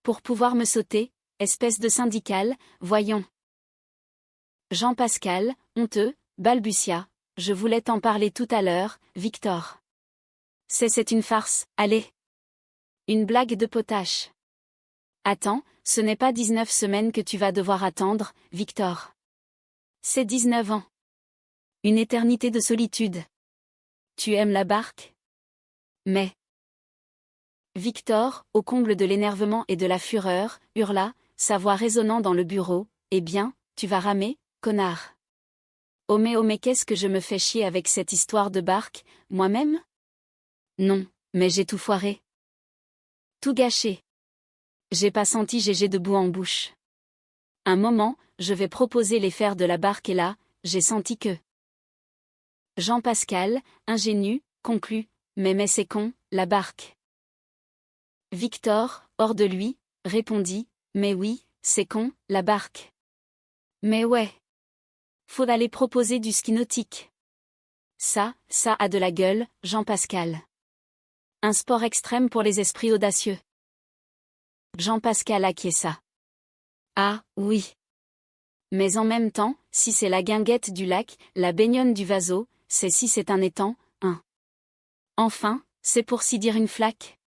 Pour pouvoir me sauter, espèce de syndical, voyons. Jean-Pascal, honteux, balbutia. Je voulais t'en parler tout à l'heure, Victor. C'est une farce, allez. Une blague de potache. Attends, ce n'est pas 19 semaines que tu vas devoir attendre, Victor. C'est 19 ans. Une éternité de solitude. Tu aimes la barque? Mais... Victor, au comble de l'énervement et de la fureur, hurla, sa voix résonnant dans le bureau. Eh bien, tu vas ramer, connard. Oh mais qu'est-ce que je me fais chier avec cette histoire de barque, moi-même? Non, mais j'ai tout foiré. Tout gâché. J'ai pas senti Gégé debout en bouche. Un moment, je vais proposer les fers de la barque et là, j'ai senti que... Jean-Pascal, ingénu, conclut, mais c'est con, la barque. Victor, hors de lui, répondit, mais oui, c'est con, la barque. Mais ouais. Faut aller proposer du ski nautique. Ça a de la gueule, Jean-Pascal. Un sport extrême pour les esprits audacieux. Jean-Pascal acquiesça. Ah, oui. Mais en même temps, si c'est la guinguette du lac, la baignonne du Vaso, si c'est un étang, Enfin, c'est pour s'y dire une flaque.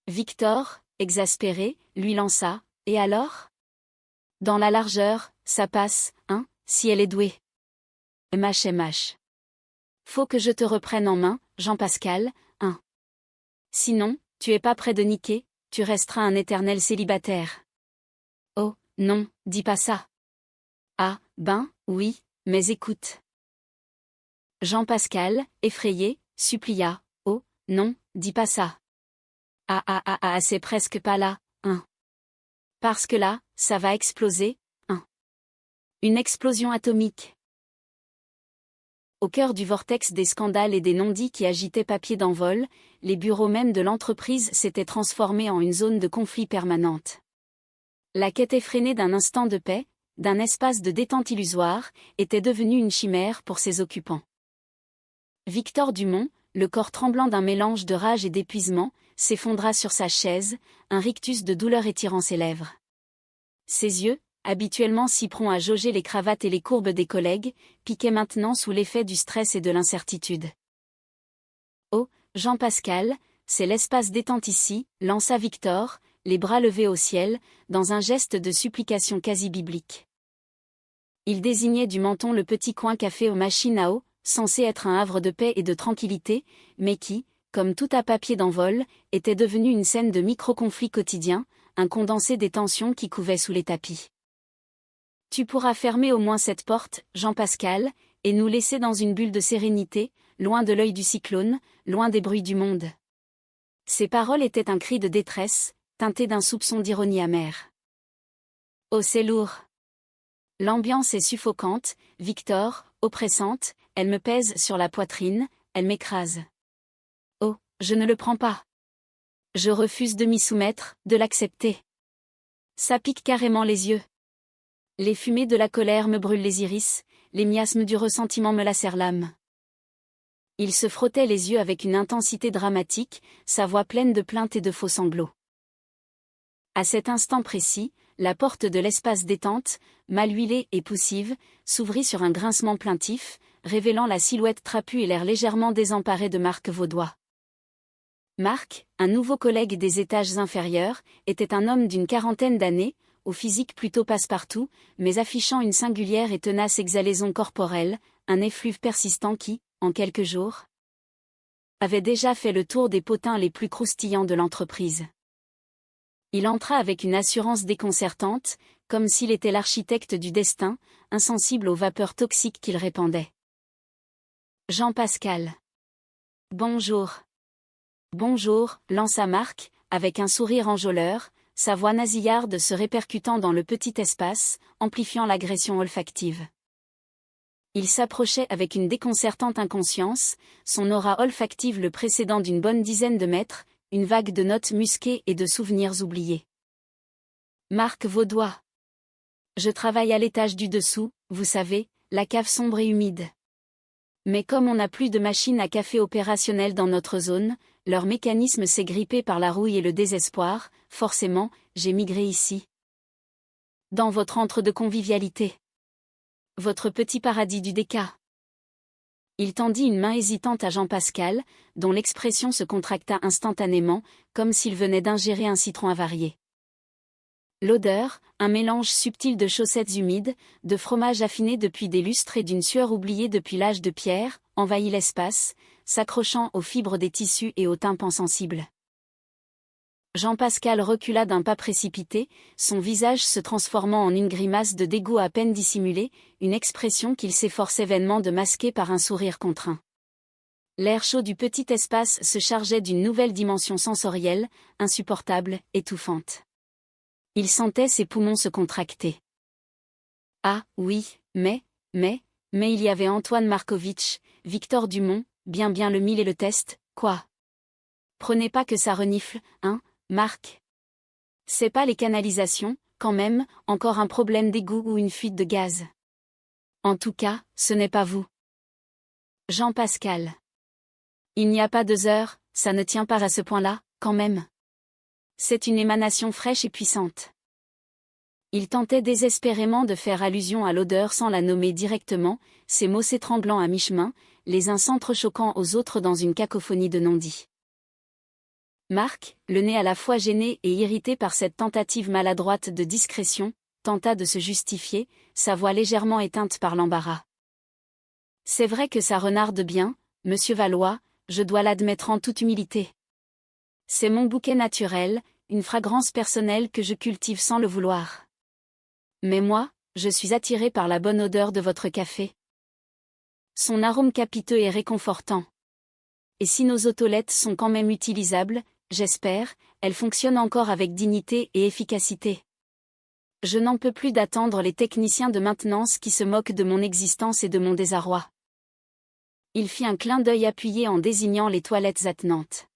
Victor, exaspéré, lui lança, et alors? Dans la largeur, ça passe, si elle est douée. Mâche. Faut que je te reprenne en main, Jean-Pascal, Sinon, tu es pas près de niquer, tu resteras un éternel célibataire. Oh, non, dis pas ça. Ah, ben, oui, mais écoute. Jean-Pascal, effrayé, supplia. Oh, non, dis pas ça. Ah, c'est presque pas là, Parce que là, ça va exploser, Une explosion atomique. Au cœur du vortex des scandales et des non-dits qui agitaient papier d'envol, les bureaux même de l'entreprise s'étaient transformés en une zone de conflit permanente. La quête effrénée d'un instant de paix, d'un espace de détente illusoire, était devenue une chimère pour ses occupants. Victor Dumont, le corps tremblant d'un mélange de rage et d'épuisement, s'effondra sur sa chaise, un rictus de douleur étirant ses lèvres. Ses yeux, habituellement si prompts à jauger les cravates et les courbes des collègues, piquaient maintenant sous l'effet du stress et de l'incertitude. Oh, Jean-Pascal, c'est l'espace détente ici, lança Victor, les bras levés au ciel, dans un geste de supplication quasi biblique. Il désignait du menton le petit coin café aux machines à eau, censé être un havre de paix et de tranquillité, mais qui, comme tout à papier d'envol, était devenu une scène de micro-conflits quotidiens, un condensé des tensions qui couvaient sous les tapis. Tu pourras fermer au moins cette porte, Jean-Pascal, et nous laisser dans une bulle de sérénité, loin de l'œil du cyclone, loin des bruits du monde. Ces paroles étaient un cri de détresse, teinté d'un soupçon d'ironie amère. Oh, c'est lourd. L'ambiance est suffocante, Victor, oppressante, elle me pèse sur la poitrine, elle m'écrase. Oh, je ne le prends pas. Je refuse de m'y soumettre, de l'accepter. Ça pique carrément les yeux. Les fumées de la colère me brûlent les iris, les miasmes du ressentiment me lacèrent l'âme. Il se frottait les yeux avec une intensité dramatique, sa voix pleine de plaintes et de faux sanglots. À cet instant précis, la porte de l'espace détente, mal huilée et poussive, s'ouvrit sur un grincement plaintif, révélant la silhouette trapue et l'air légèrement désemparé de Marc Vaudois. Marc, un nouveau collègue des étages inférieurs, était un homme d'une quarantaine d'années, au physique plutôt passe-partout, mais affichant une singulière et tenace exhalaison corporelle, un effluve persistant qui, en quelques jours, avait déjà fait le tour des potins les plus croustillants de l'entreprise. Il entra avec une assurance déconcertante, comme s'il était l'architecte du destin, insensible aux vapeurs toxiques qu'il répandait. Jean-Pascal. Bonjour. Bonjour, lança Marc, avec un sourire enjôleur, sa voix nasillarde se répercutant dans le petit espace, amplifiant l'agression olfactive. Il s'approchait avec une déconcertante inconscience, son aura olfactive le précédant d'une bonne dizaine de mètres, une vague de notes musquées et de souvenirs oubliés. Marc Vaudois. Je travaille à l'étage du dessous, vous savez, la cave sombre et humide. Mais comme on n'a plus de machine à café opérationnelle dans notre zone, leur mécanisme s'est grippé par la rouille et le désespoir, forcément, j'ai migré ici. Dans votre antre de convivialité. Votre petit paradis du déca. Il tendit une main hésitante à Jean-Pascal, dont l'expression se contracta instantanément, comme s'il venait d'ingérer un citron avarié. L'odeur, un mélange subtil de chaussettes humides, de fromage affiné depuis des lustres et d'une sueur oubliée depuis l'âge de pierre, envahit l'espace, s'accrochant aux fibres des tissus et aux tympans sensibles. Jean-Pascal recula d'un pas précipité, son visage se transformant en une grimace de dégoût à peine dissimulée, une expression qu'il s'efforçait vainement de masquer par un sourire contraint. L'air chaud du petit espace se chargeait d'une nouvelle dimension sensorielle, insupportable, étouffante. Il sentait ses poumons se contracter. Ah, oui, mais il y avait Antoine Markovitch, Victor Dumont, bien le mille et le test, quoi. Prenez pas que ça renifle, hein, Marc. C'est pas les canalisations, quand même, encore un problème d'égout ou une fuite de gaz. En tout cas, ce n'est pas vous. Jean-Pascal. Il n'y a pas 2 heures, ça ne tient pas à ce point-là, quand même. C'est une émanation fraîche et puissante. Il tentait désespérément de faire allusion à l'odeur sans la nommer directement, ses mots s'étranglant à mi-chemin, les uns s'entrechoquant aux autres dans une cacophonie de non-dits. Marc, le nez à la fois gêné et irrité par cette tentative maladroite de discrétion, tenta de se justifier, sa voix légèrement éteinte par l'embarras. C'est vrai que ça renarde bien, monsieur Valois, je dois l'admettre en toute humilité. C'est mon bouquet naturel, une fragrance personnelle que je cultive sans le vouloir. Mais moi, je suis attiré par la bonne odeur de votre café. Son arôme capiteux et réconfortant. Et si nos autolettes sont quand même utilisables, j'espère, elles fonctionnent encore avec dignité et efficacité. Je n'en peux plus d'attendre les techniciens de maintenance qui se moquent de mon existence et de mon désarroi. Il fit un clin d'œil appuyé en désignant les toilettes attenantes.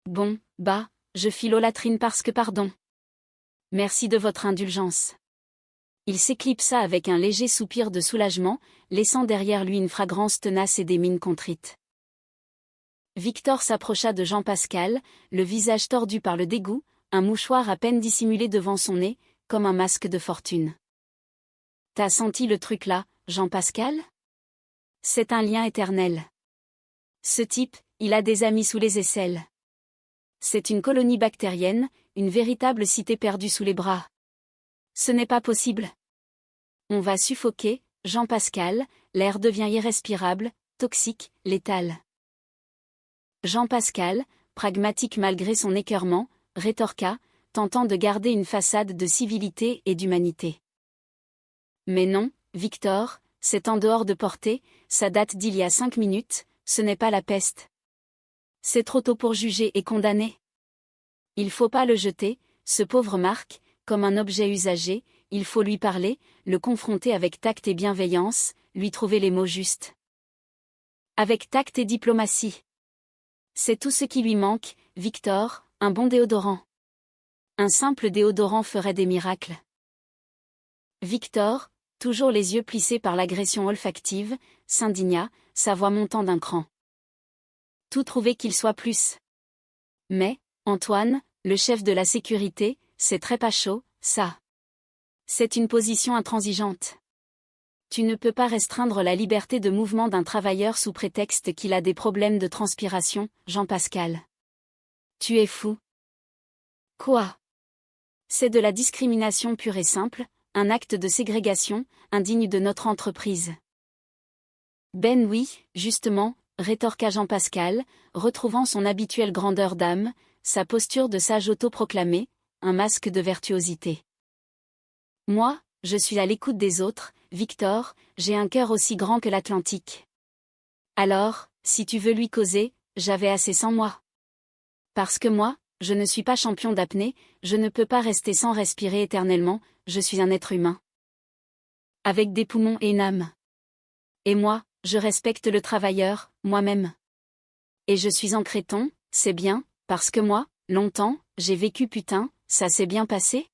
Bon, je file aux latrines parce que pardon. Merci de votre indulgence. Il s'éclipsa avec un léger soupir de soulagement, laissant derrière lui une fragrance tenace et des mines contrites. Victor s'approcha de Jean-Pascal, le visage tordu par le dégoût, un mouchoir à peine dissimulé devant son nez, comme un masque de fortune. T'as senti le truc là, Jean-Pascal ? C'est un lien éternel. Ce type, il a des amis sous les aisselles. C'est une colonie bactérienne, une véritable cité perdue sous les bras. Ce n'est pas possible. On va suffoquer, Jean-Pascal, l'air devient irrespirable, toxique, létal. Jean-Pascal, pragmatique malgré son écœurement, rétorqua, tentant de garder une façade de civilité et d'humanité. Mais non, Victor, c'est en dehors de portée, ça date d'il y a 5 minutes, ce n'est pas la peste. C'est trop tôt pour juger et condamner. Il faut pas le jeter, ce pauvre Marc, comme un objet usagé, il faut lui parler, le confronter avec tact et bienveillance, lui trouver les mots justes. Avec tact et diplomatie. C'est tout ce qui lui manque, Victor, un bon déodorant. Un simple déodorant ferait des miracles. Victor, toujours les yeux plissés par l'agression olfactive, s'indigna, sa voix montant d'un cran. Tout trouver qu'il soit plus. Mais, Antoine, le chef de la sécurité, c'est très pas chaud, ça. C'est une position intransigeante. Tu ne peux pas restreindre la liberté de mouvement d'un travailleur sous prétexte qu'il a des problèmes de transpiration, Jean-Pascal. Tu es fou. Quoi ? C'est de la discrimination pure et simple, un acte de ségrégation, indigne de notre entreprise. Ben oui, justement, rétorqua Jean-Pascal, retrouvant son habituelle grandeur d'âme, sa posture de sage autoproclamé, un masque de virtuosité. Moi, je suis à l'écoute des autres, Victor, j'ai un cœur aussi grand que l'Atlantique. Alors, si tu veux lui causer, j'avais assez sans moi. Parce que moi, je ne suis pas champion d'apnée, je ne peux pas rester sans respirer éternellement, je suis un être humain. Avec des poumons et une âme. Et moi, je respecte le travailleur, moi-même. Et je suis en créton, c'est bien, parce que moi, longtemps, j'ai vécu putain, ça s'est bien passé ?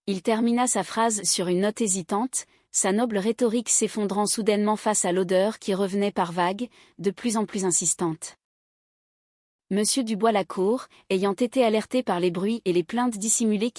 Il termina sa phrase sur une note hésitante, sa noble rhétorique s'effondrant soudainement face à l'odeur qui revenait par vagues, de plus en plus insistante. Monsieur Dubois-Lacour, ayant été alerté par les bruits et les plaintes dissimulées